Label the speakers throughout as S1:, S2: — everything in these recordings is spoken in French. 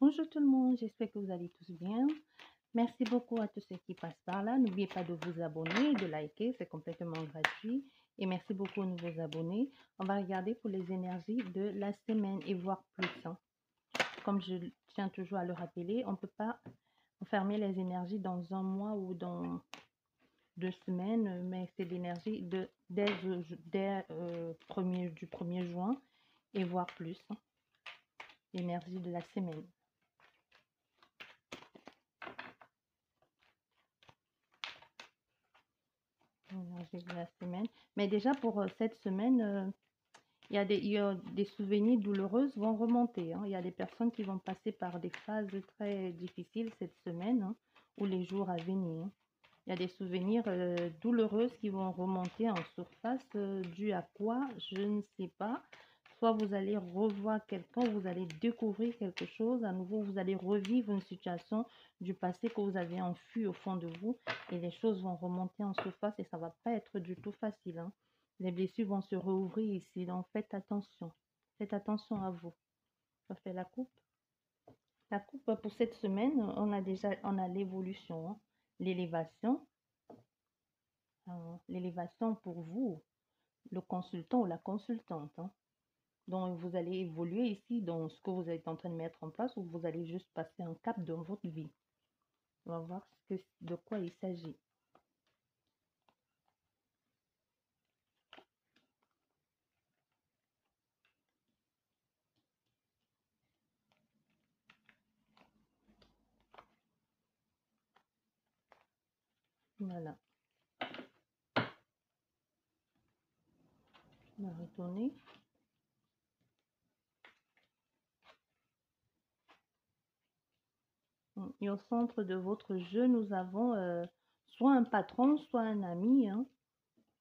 S1: Bonjour tout le monde, j'espère que vous allez tous bien. Merci beaucoup à tous ceux qui passent par là. N'oubliez pas de vous abonner, de liker, c'est complètement gratuit. Et merci beaucoup aux nouveaux abonnés. On va regarder pour les énergies de la semaine et voir plus, hein. Comme je tiens toujours à le rappeler, on ne peut pas enfermer les énergies dans un mois ou dans 2 semaines, mais c'est l'énergie dès du 1er juin et voir plus, hein. L'énergie de la semaine. L'énergie de la semaine. Mais déjà pour cette semaine, il y a des souvenirs douloureux vont remonter, hein. Il y a des personnes qui vont passer par des phases très difficiles cette semaine, hein, ou les jours à venir. Il y a des souvenirs douloureux qui vont remonter en surface, dû à quoi, je ne sais pas. Soit vous allez revoir quelqu'un, vous allez découvrir quelque chose, à nouveau vous allez revivre une situation du passé que vous avez enfui au fond de vous et les choses vont remonter en surface et ça va pas être du tout facile, hein. Les blessures vont se rouvrir ici, donc faites attention. Faites attention à vous. Ça fait la coupe. La coupe pour cette semaine, on a l'évolution, hein, l'élévation. L'élévation pour vous, le consultant ou la consultante, hein. Donc, vous allez évoluer ici dans ce que vous êtes en train de mettre en place ou vous allez juste passer un cap dans votre vie. On va voir de quoi il s'agit. Voilà. On va retourner. Et au centre de votre jeu, nous avons soit un patron, soit un ami, hein.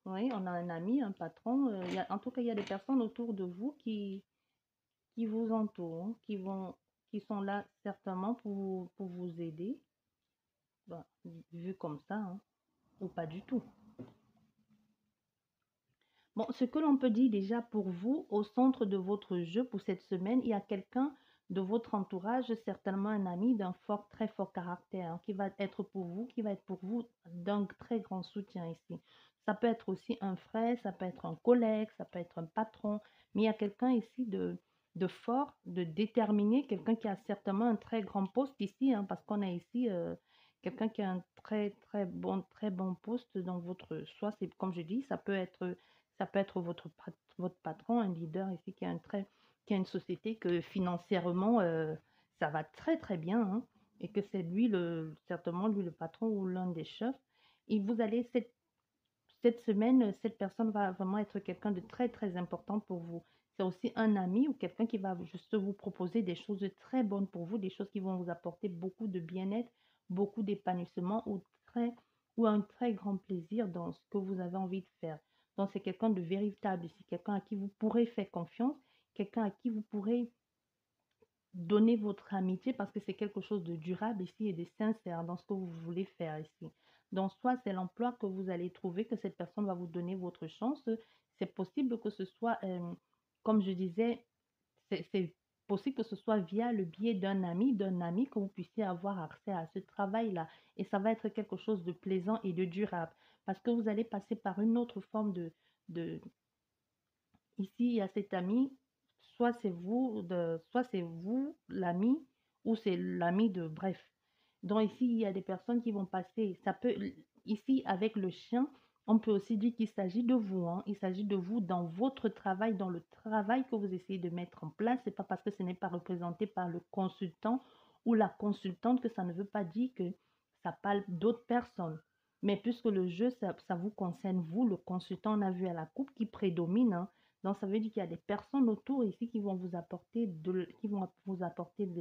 S1: Oui, on a un ami, un patron. En tout cas, il y a des personnes autour de vous qui vous entourent, hein, qui sont là certainement pour vous aider. Bah, vu comme ça, hein, ou pas du tout. Bon, ce que l'on peut dire déjà pour vous, au centre de votre jeu pour cette semaine, il y a quelqu'un de votre entourage, certainement un ami d'un très fort caractère, hein, qui va être pour vous d'un très grand soutien ici. Ça peut être aussi un frère, ça peut être un collègue, ça peut être un patron, mais il y a quelqu'un ici de fort, de déterminé, quelqu'un qui a certainement un très grand poste ici, hein, parce qu'on a ici quelqu'un qui a un très bon poste dans votre, soit c'est comme je dis, ça peut être votre patron, un leader ici qui a une société que financièrement, ça va très bien, hein, et que c'est lui, certainement lui le patron ou l'un des chefs. Et vous allez, cette semaine, cette personne va vraiment être quelqu'un de très important pour vous. C'est aussi un ami ou quelqu'un qui va juste vous proposer des choses de très bonnes pour vous, des choses qui vont vous apporter beaucoup de bien-être, beaucoup d'épanouissement ou un très grand plaisir dans ce que vous avez envie de faire. Donc, c'est quelqu'un de véritable ici, quelqu'un à qui vous pourrez faire confiance, quelqu'un à qui vous pourrez donner votre amitié parce que c'est quelque chose de durable ici et de sincère dans ce que vous voulez faire ici. Donc, soit c'est l'emploi que vous allez trouver, que cette personne va vous donner votre chance. C'est possible que ce soit, comme je disais, c'est possible que ce soit via le biais d'un ami que vous puissiez avoir accès à ce travail-là. Et ça va être quelque chose de plaisant et de durable parce que vous allez passer par une autre forme de ici, il y a cet ami, soit c'est vous, l'ami, ou c'est l'ami de bref. Donc ici, il y a des personnes qui vont passer. Ici, avec le chien, on peut aussi dire qu'il s'agit de vous, hein. Il s'agit de vous dans votre travail, dans le travail que vous essayez de mettre en place. C'est pas parce que ce n'est pas représenté par le consultant ou la consultante que ça ne veut pas dire que ça parle d'autres personnes. Mais puisque le jeu, ça vous concerne, vous, le consultant, on a vu à la coupe qui prédomine, hein. Donc, ça veut dire qu'il y a des personnes autour ici qui vont vous apporter de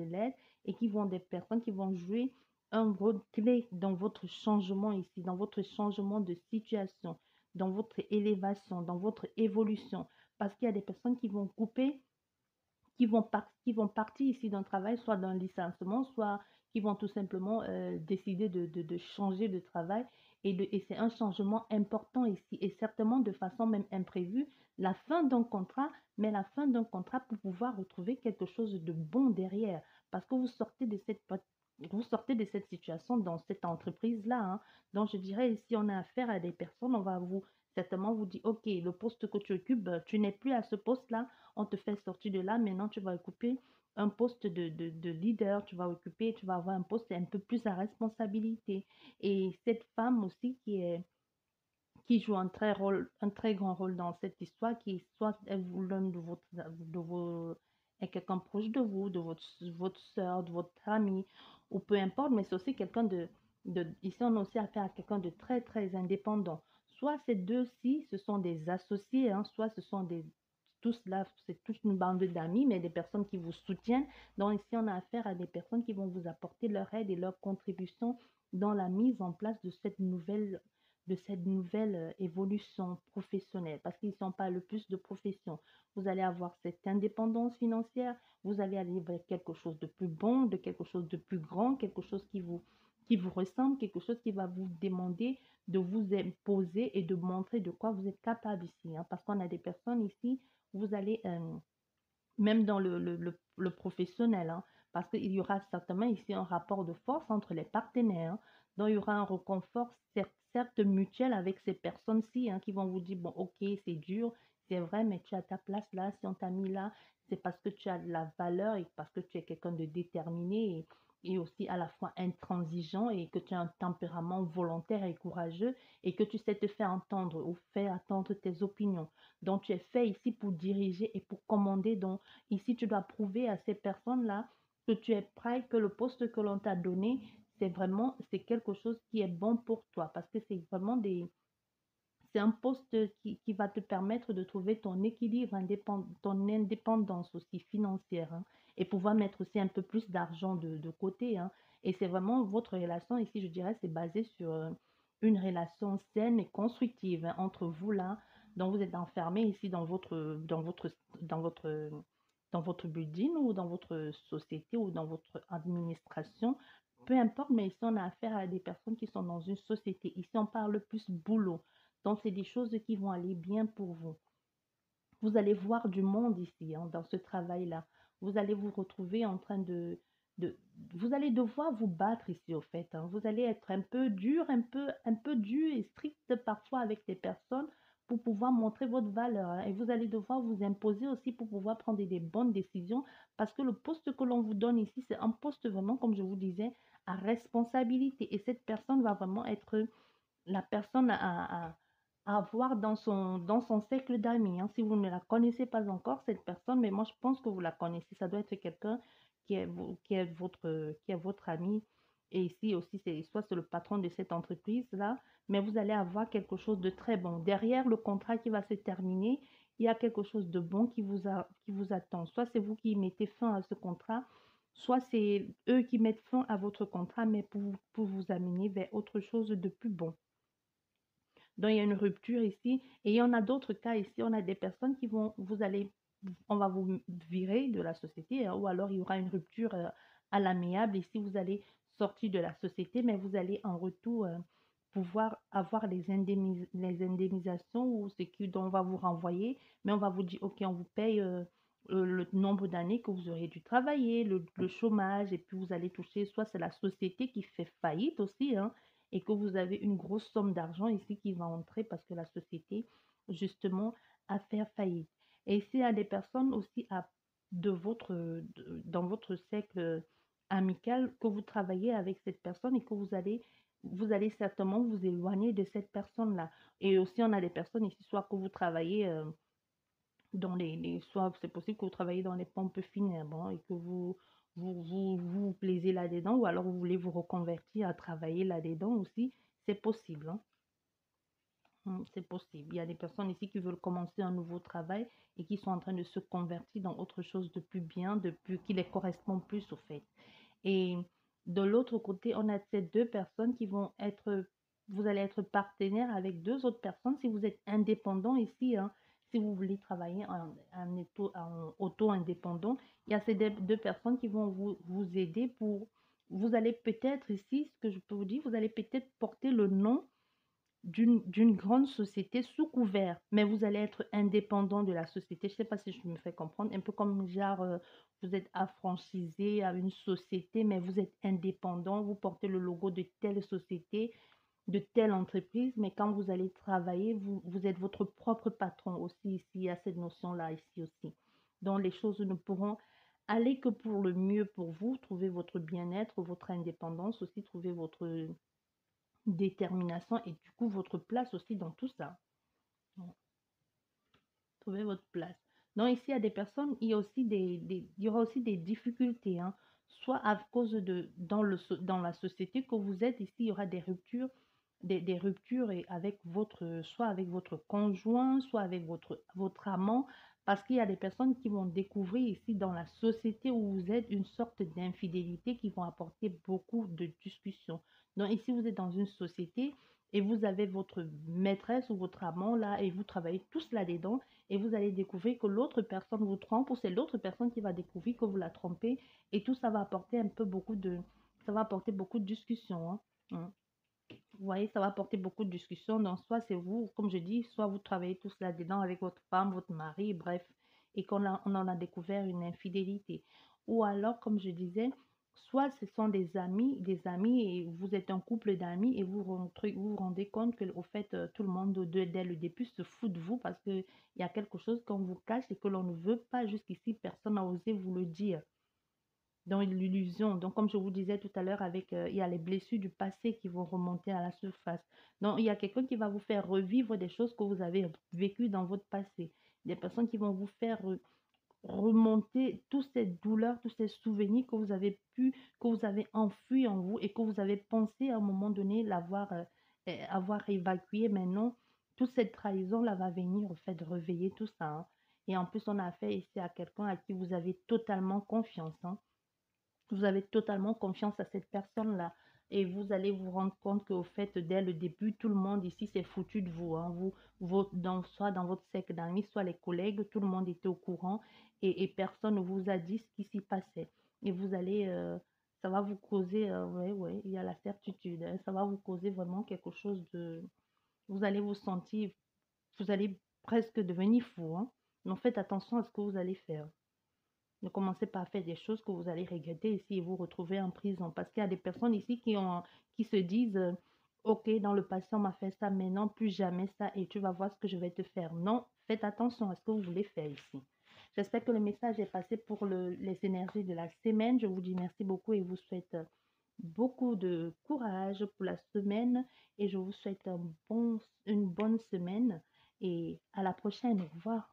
S1: l'aide et des personnes qui vont jouer un rôle clé dans votre changement ici, dans votre changement de situation, dans votre élévation, dans votre évolution. Parce qu'il y a des personnes qui vont couper, qui vont partir ici d'un travail, soit d'un licenciement, soit qui vont tout simplement décider de changer de travail. Et c'est un changement important ici, et certainement de façon même imprévue, la fin d'un contrat, mais la fin d'un contrat pour pouvoir retrouver quelque chose de bon derrière. parce que vous sortez de cette situation dans cette entreprise-là, hein. Donc, je dirais, si on a affaire à des personnes, on va vous certainement vous dire, OK, le poste que tu occupes, tu n'es plus à ce poste-là, on te fait sortir de là, maintenant tu vas occuper un poste de leader, tu vas avoir un poste un peu plus à responsabilité. Et cette femme aussi qui joue un très grand rôle dans cette histoire, qui soit est l'un de vos, est quelqu'un proche de vous, de votre soeur, de votre ami, ou peu importe, mais c'est aussi quelqu'un ici on a aussi affaire à quelqu'un de très, très indépendant. Soit ces deux-ci, ce sont des associés, hein, soit ce sont tous là, c'est toute une bande d'amis, mais des personnes qui vous soutiennent. Donc ici, on a affaire à des personnes qui vont vous apporter leur aide et leur contribution dans la mise en place de cette nouvelle évolution professionnelle, parce qu'ils ne sont pas le plus de profession. Vous allez avoir cette indépendance financière, vous allez aller vers quelque chose de plus bon, de quelque chose de plus grand, quelque chose qui vous ressemble, quelque chose qui va vous demander de vous imposer et de montrer de quoi vous êtes capable ici, hein, parce qu'on a des personnes ici, vous allez même dans le professionnel, hein, parce qu'il y aura certainement ici un rapport de force entre les partenaires, hein. Donc, il y aura un réconfort, certes mutuel avec ces personnes-ci, hein, qui vont vous dire, bon, ok, c'est dur, c'est vrai, mais tu as ta place là, si on t'a mis là, c'est parce que tu as de la valeur et parce que tu es quelqu'un de déterminé et aussi à la fois intransigeant et que tu as un tempérament volontaire et courageux et que tu sais te faire entendre ou faire attendre tes opinions. Donc, tu es fait ici pour diriger et pour commander. Donc, ici, tu dois prouver à ces personnes-là que tu es prêt, que le poste que l'on t'a donné, c'est quelque chose qui est bon pour toi. Parce que c'est un poste qui va te permettre de trouver ton équilibre, ton indépendance aussi financière, hein, et pouvoir mettre aussi un peu plus d'argent de côté, hein. Et c'est vraiment votre relation ici, je dirais, c'est basé sur une relation saine et constructive, hein, entre vous là. Donc vous êtes enfermé ici dans votre, dans votre building ou dans votre société ou dans votre administration. Peu importe, mais ici on a affaire à des personnes qui sont dans une société. Ici on parle plus boulot. Donc, c'est des choses qui vont aller bien pour vous. Vous allez voir du monde ici, hein, dans ce travail-là. Vous allez vous retrouver en train de... Vous allez devoir vous battre ici, au fait, hein. Vous allez être un peu dur, un peu dur et strict parfois avec les personnes pour pouvoir montrer votre valeur, hein. Et vous allez devoir vous imposer aussi pour pouvoir prendre des bonnes décisions parce que le poste que l'on vous donne ici, c'est un poste vraiment, comme je vous disais, à responsabilité. Et cette personne va vraiment être la personne à avoir dans son cercle d'amis, hein. Si vous ne la connaissez pas encore, cette personne, mais moi je pense que vous la connaissez. Ça doit être quelqu'un qui est votre ami. Et ici aussi, soit c'est le patron de cette entreprise-là, mais vous allez avoir quelque chose de très bon. Derrière le contrat qui va se terminer, il y a quelque chose de bon qui vous attend. Soit c'est vous qui mettez fin à ce contrat, soit c'est eux qui mettent fin à votre contrat, mais pour vous amener vers autre chose de plus bon. Donc, il y a une rupture ici. Et il y en a d'autres cas ici. On a des personnes qui vont, on va vous virer de la société, hein, ou alors il y aura une rupture à l'amiable. Ici, vous allez sortir de la société, mais vous allez en retour pouvoir avoir les indemnisations ou dont on va vous renvoyer. Mais on va vous dire, OK, on vous paye le nombre d'années que vous aurez dû travailler, le chômage, et puis vous allez toucher, soit c'est la société qui fait faillite aussi, hein, et que vous avez une grosse somme d'argent ici qui va entrer parce que la société, justement, a fait faillite. Et s'il y a des personnes aussi dans votre cercle amical que vous travaillez avec cette personne et que vous allez certainement vous éloigner de cette personne-là. Et aussi, on a des personnes ici, soit que vous travaillez soit c'est possible que vous travaillez dans les pompes funèbres, hein, et que vous plaisez là-dedans, ou alors vous voulez vous reconvertir à travailler là-dedans aussi, c'est possible, hein. C'est possible. Il y a des personnes ici qui veulent commencer un nouveau travail et qui sont en train de se convertir dans autre chose de plus bien, qui les correspond plus au fait. Et de l'autre côté, on a ces deux personnes vous allez être partenaire avec deux autres personnes si vous êtes indépendant ici, hein. Si vous voulez travailler en auto-indépendant, il y a ces deux personnes qui vont vous aider vous allez peut-être ici, ce que je peux vous dire, vous allez peut-être porter le nom d'une grande société sous couvert, mais vous allez être indépendant de la société. Je ne sais pas si je me fais comprendre, un peu comme genre, vous êtes affranchisé à une société, mais vous êtes indépendant, vous portez le logo de telle société, de telle entreprise, mais quand vous allez travailler, vous êtes votre propre patron aussi ici, il y a cette notion-là ici aussi. Donc les choses ne pourront aller que pour le mieux pour vous, trouver votre bien-être, votre indépendance aussi, trouver votre détermination et du coup votre place aussi dans tout ça. Donc, trouver votre place. Donc ici, il y a des personnes, il y a aussi il y aura aussi des difficultés, hein. Soit à cause de, dans la société que vous êtes, ici, il y aura des ruptures, des ruptures et avec votre, soit avec votre conjoint, soit avec votre amant, parce qu'il y a des personnes qui vont découvrir ici dans la société où vous êtes une sorte d'infidélité qui vont apporter beaucoup de discussions. Donc ici, vous êtes dans une société et vous avez votre maîtresse ou votre amant là et vous travaillez tous là-dedans et vous allez découvrir que l'autre personne vous trompe ou c'est l'autre personne qui va découvrir que vous la trompez et tout ça va apporter un peu ça va apporter beaucoup de discussions, hein. Hein. Vous voyez, ça va apporter beaucoup de discussions. Donc, soit c'est vous, comme je dis, soit vous travaillez tous là-dedans avec votre femme, votre mari, bref, et on en a découvert une infidélité. Ou alors, comme je disais, soit ce sont des amis, et vous êtes un couple d'amis et vous vous rendez compte que, au fait, tout le monde, dès le début, se fout de vous parce qu'il y a quelque chose qu'on vous cache et que l'on ne veut pas. Jusqu'ici, personne n'a osé vous le dire dans l'illusion. Donc, comme je vous disais tout à l'heure, il y a les blessures du passé qui vont remonter à la surface. Donc, il y a quelqu'un qui va vous faire revivre des choses que vous avez vécues dans votre passé. Des personnes qui vont vous faire remonter toutes ces douleurs, tous ces souvenirs que vous avez enfouis en vous et que vous avez pensé à un moment donné avoir évacué. Maintenant, toute cette trahison-là va venir, au fait, de réveiller tout ça, hein. Et en plus, on a affaire ici à quelqu'un à qui vous avez totalement confiance, hein. Vous avez totalement confiance à cette personne-là. Et vous allez vous rendre compte qu'au fait, dès le début, tout le monde ici s'est foutu de vous, hein. Soit dans votre cercle d'amis, soit les collègues, tout le monde était au courant et personne ne vous a dit ce qui s'y passait. Et ça va vous causer, ouais, ouais, il y a la certitude, hein, ça va vous causer vraiment quelque chose de... Vous allez vous sentir, vous allez presque devenir fou, hein. Donc faites attention à ce que vous allez faire. Ne commencez pas à faire des choses que vous allez regretter ici et vous retrouver en prison. Parce qu'il y a des personnes ici qui se disent, OK, dans le passé, on m'a fait ça, mais non, plus jamais ça, et tu vas voir ce que je vais te faire. Non, faites attention à ce que vous voulez faire ici. J'espère que le message est passé pour les énergies de la semaine. Je vous dis merci beaucoup et vous souhaite beaucoup de courage pour la semaine et je vous souhaite une bonne semaine et à la prochaine. Au revoir.